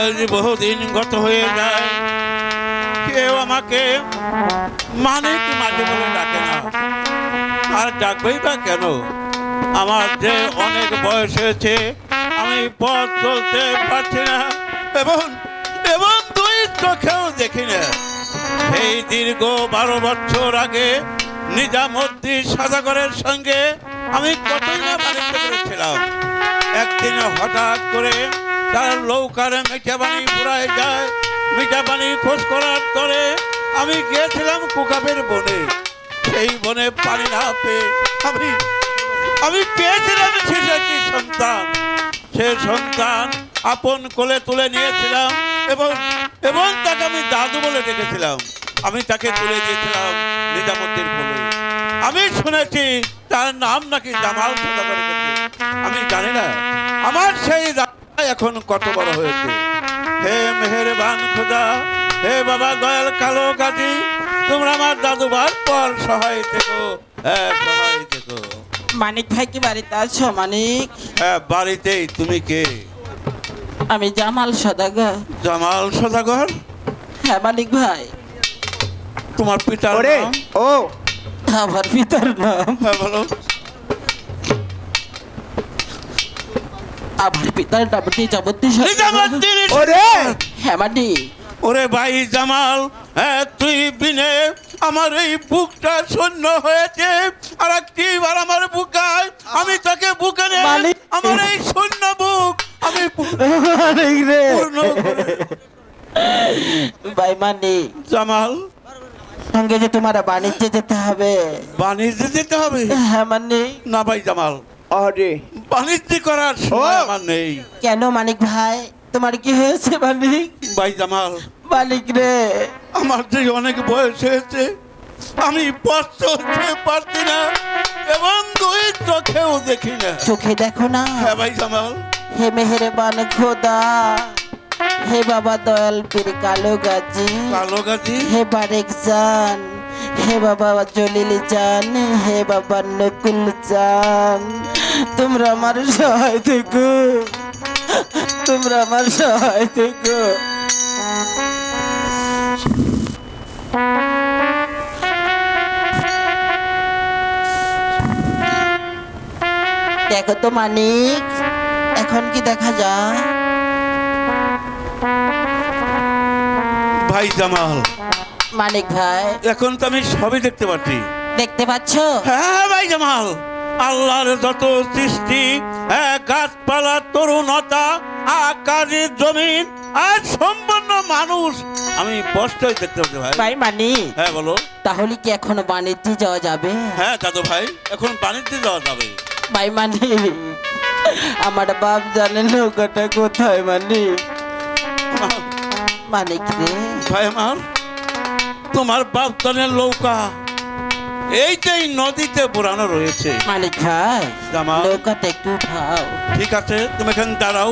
আজ বহুদিন গত হয়ে যায়, কেউ আমাকে মানিক মাঝে বলে ডাকে না। আর ডাকবেই বা কেন? আমার যে অনেক বয়স হয়েছে, আমি পথ চলতে পারছি না এবং এবং দুই চোখেও দেখি না। সেই দীর্ঘ 12 বছর আগে নিজামুদ্দিন সওদাগরের সঙ্গে আমি কতই না বাণিজ্য করেছিলাম। একদিন হঠাৎ করে তার নৌকার মিঠা পানি ফুরায় যায়। মিঠা পানি খোঁজ করার পরে আমি গিয়েছিলাম কুকাবের বনে। সেই বনে পানি না পেয়ে আমি পেয়েছিলাম শিশুটি সন্তান। সে সন্তান আপন কোলে তুলে নিয়েছিলাম এবং এবং তাকে আমি দাদু বলে ডেকেছিলাম। আমি তাকে তুলে দিয়েছিলাম নিজামুদ্দিন কোলে। আমি শুনেছি তার নাম নাকি জামাল সওদাগর রেখেছে। আমি জানি না আমার সেই দাদা এখন কত বড় হয়েছে। হে মেহেরবান খোদা, হে বাবা দয়াল কালো গাজী, তোমরা আমার দাদুবার পর সহায় থেকো, হ্যাঁ সহায় থেকো। মানিক ভাই কি বাড়িতে আছো? মানিক, হ্যাঁ বাড়িতেই। তুমি কে? আমি জামাল সওদাগর। জামাল সওদাগর? হ্যাঁ মানিক ভাই। তোমার পিতার নাম? ও আমার পিতার নাম? হ্যাঁ বলো। আমার পিতার নাম নিজামুদ্দিন। নিজামুদ্দিন। হ্যাঁ মানিক। ওরে ভাই জামাল, হ্যাঁ তুই বিনে আমার এই বুকটা শূন্য হয়েছে। আর একটিবার আমার বুকায় আমি তাকে বুকে নে। আমার এই শূন্য বুক আমি পূর্ণ করে। ভাই মানিক, জামাল সঙ্গে যে তোমার বাণিজ্যে যেতে হবে। বাণিজ্যে যেতে হবে? হ্যাঁ মানিক। না ভাই জামাল, আরে বাণিজ্য করার সময় আমার নেই। কেন মানিক ভাই, তোমার কি হয়েছে মানিক? ভাই জামাল, মানিক রে, আমার যে অনেক বয়স হয়েছে, আমি পথ চলতে পারছি না এবং দুই চোখেও দেখি না। চোখে দেখো না? হ্যাঁ ভাই জামাল। হে মেহেরবান খোদা, হে বাবা দয়াল পীর কালো গাজী, কালো গাজী, হে বারেক জান, হে বাবা জলিল জান, হে বাবা নকুল জান, তোমরা আমার সহায় থেকো, তোমরা আমার সহায় থেকো। দেখো তো মানিক, এখন কি দেখা যায়? ভাই জামাল। মানিক ভাই, এখন তো আমি সবই দেখতে পাচ্ছি। দেখতে পাচ্ছ? হ্যাঁ ভাই জামাল, আল্লাহর যত সৃষ্টি, গাছপালা, তরুণতা, আকাশের জমিন আর সম্পূর্ণ মানুষ আমি স্পষ্টই দেখতে পাচ্ছি ভাই। ভাই মানিক। হ্যাঁ বলো। তাহলে কি এখনো বাণিজ্যে যাওয়া যাবে? হ্যাঁ দাদু ভাই, এখন বাণিজ্যে যাওয়া যাবে। ভাই মানিক, আমার বাপ জানে নৌকাটা কোথায়? মানিক, মানিক রে ভাই আমার, তোমার বাপ জানের নৌকা এইটাই নদীতে পুরানো রয়েছে। মানিক ভাই, জামাল, নৌকাটা একটু উঠাও। ঠিক আছে, তুমি এখানে দাঁড়াও,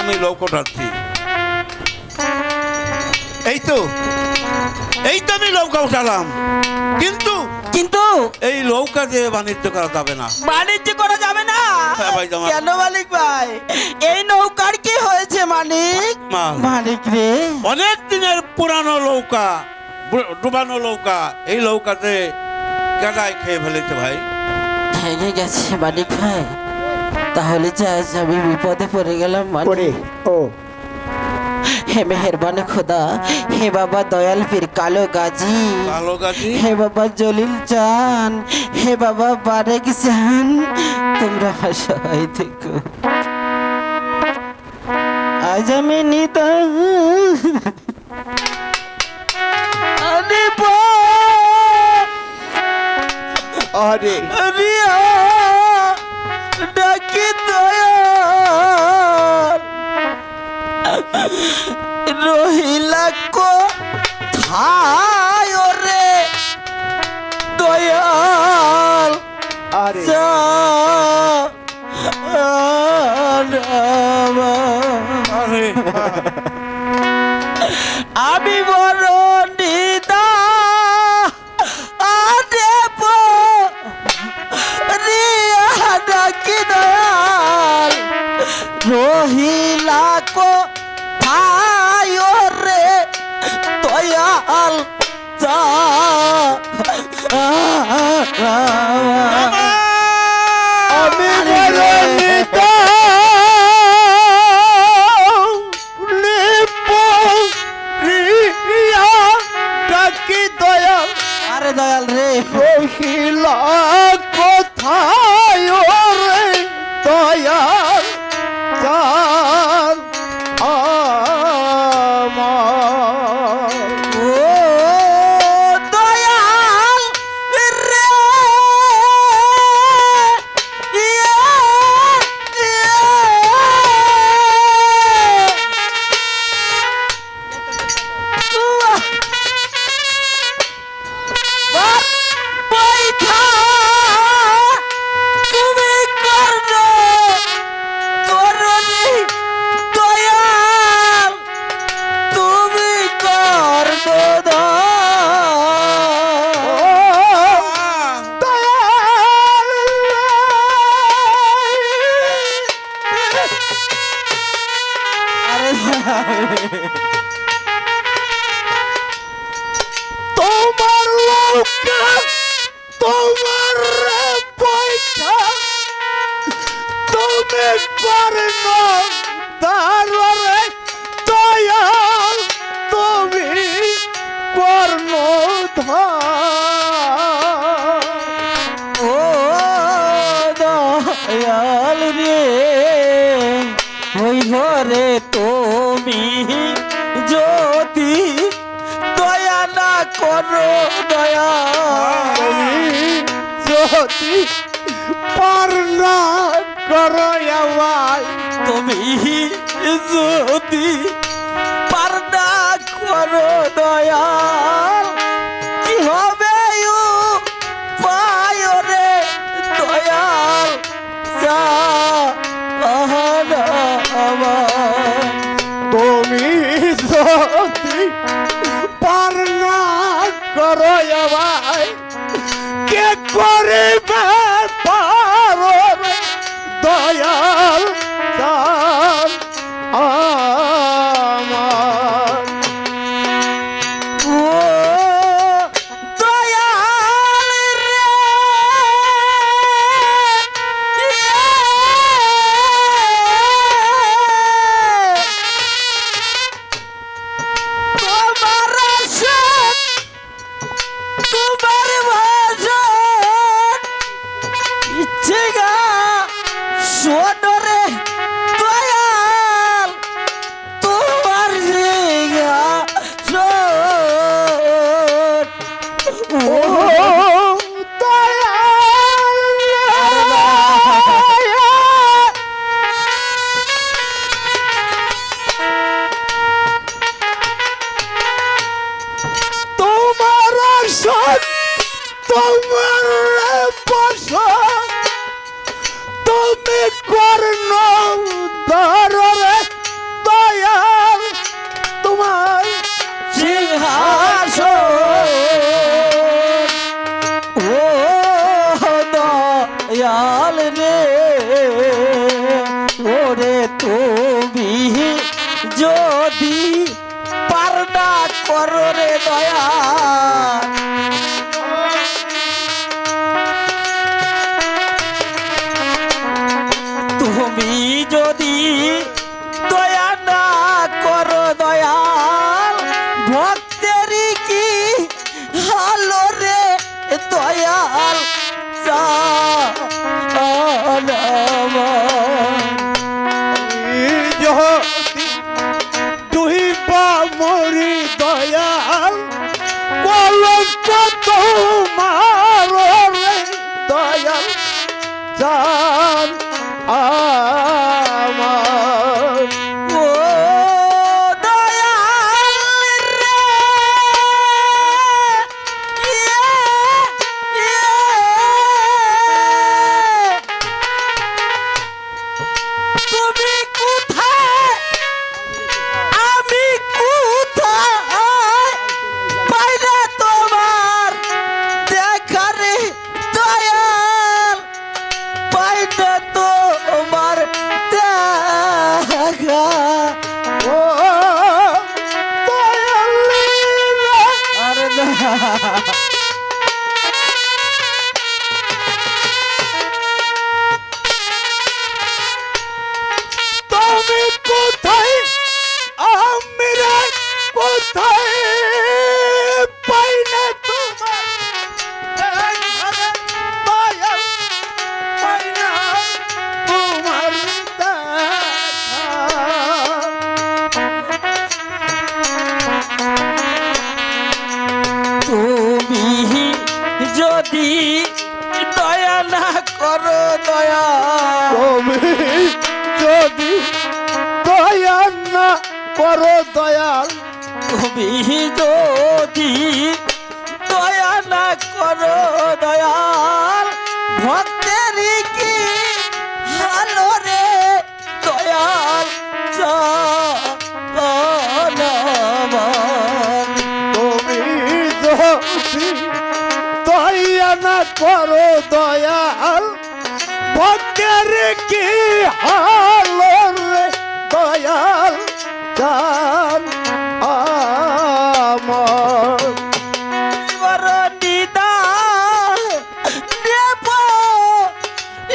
আমি নৌকা উঠাচ্ছি। এই তো আমি নৌকা উঠালাম, কিন্তু কিন্তু এই নৌকা দিয়ে বাণিজ্য করা যাবে না। বাণিজ্য করা যাবে না? হ্যাঁ ভাই জামাল। কেন মালিক ভাই, এই নৌকার কি হয়েছে? মানিক, মানিক রে, অনেক দিনের পুরানো নৌকা, ডুবানো নৌকা, এই নৌকাতে গাদায় খেয়ে ফেলেছে ভাই। ভেঙে গেছে মানিক ভাই। তাহলে যে আজ আমি বিপদে পড়ে গেলাম মানিক। ও হে মেহেরবান খোদা, হে বাবা দয়াল পীর কালো গাজী, কালো গাজী, হে বাবা জলিল জান, হে বাবা বারেক জান, তোমরা আমার সহায় থেকো। আজ আমি নিতা আরে রিয়া ডাকি দয়াল রহিলা কো থায় রে দয়াল। আরে আরে আমি বড় নিদা আরে রিয়া ডাকি দয়াল রহিলা কো থায় দয়াল আমি ডাকি দয়া আরে দয়াল রে রহিলা কোথায় রে দয়াল চাল আমার ও দয়াল রে ইয়ে, ইয়ে। উয়া। বাপ বৈঠা তুমি করো করনি দয়াল তুমি করো তোমার লোকা তোমার পয়সা তুমি পারন তারে দয়াল তুমি কর্ণ ও দয়াল রে ওই ঘরে তুমি যদি দয়া না করো দয়া যদি পারনা করো আমায় তুমি যদি পার না করো দয়াল কি হবে পায় রে দয়াল তুমি যদি পারনা করো আমায় কে করিবে পারো রে দয়াল চাল আমার ও দয়াল রে তোমার আশাত তোমার ভাষণ ইচ্ছে গা সোনরে দয়াল তোমার জিগা ও তোমার আসন তোমার বসন তুমি কর্ণ ধরে দয়াল তোমার সিংহাসন ও দয়াল রে ওরে তুমি যদি পার না করো রে দয়াল তুমি যদি দয়া না করো দয়াল ভক্তেরই কি হালো রে দয়াল যদি তুই বা মরি দয়াল কলঙ্ক তোমার রে দয়াল জান আমার ও দয়াল রে ইয়ে, ইয়ে। তুমি কোথায় আমি কোথায় পাইলে তোমার দেখারে দয়াল পাইলে তোমার দেখা ও দয়াল দয়া না করো দয়াল তুমি যদি দয়া না করো দয়াল ভক্তের কি ভালো রে দয়াল জান আমার। তুমি যদি দয়া না করো দয়াল ভক্তের কি হাল রে দয়াল জান আমার। বড় নিদান দেব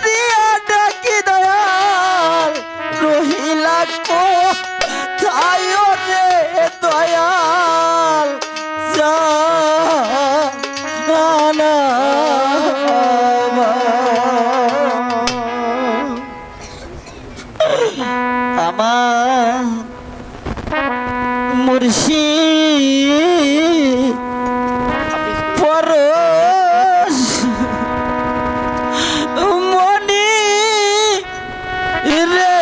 দিয়া ডাকি দয়াল রহিলা কো তাই রে দয়াল জান আমার মুর্শিদ পরশ মনি রে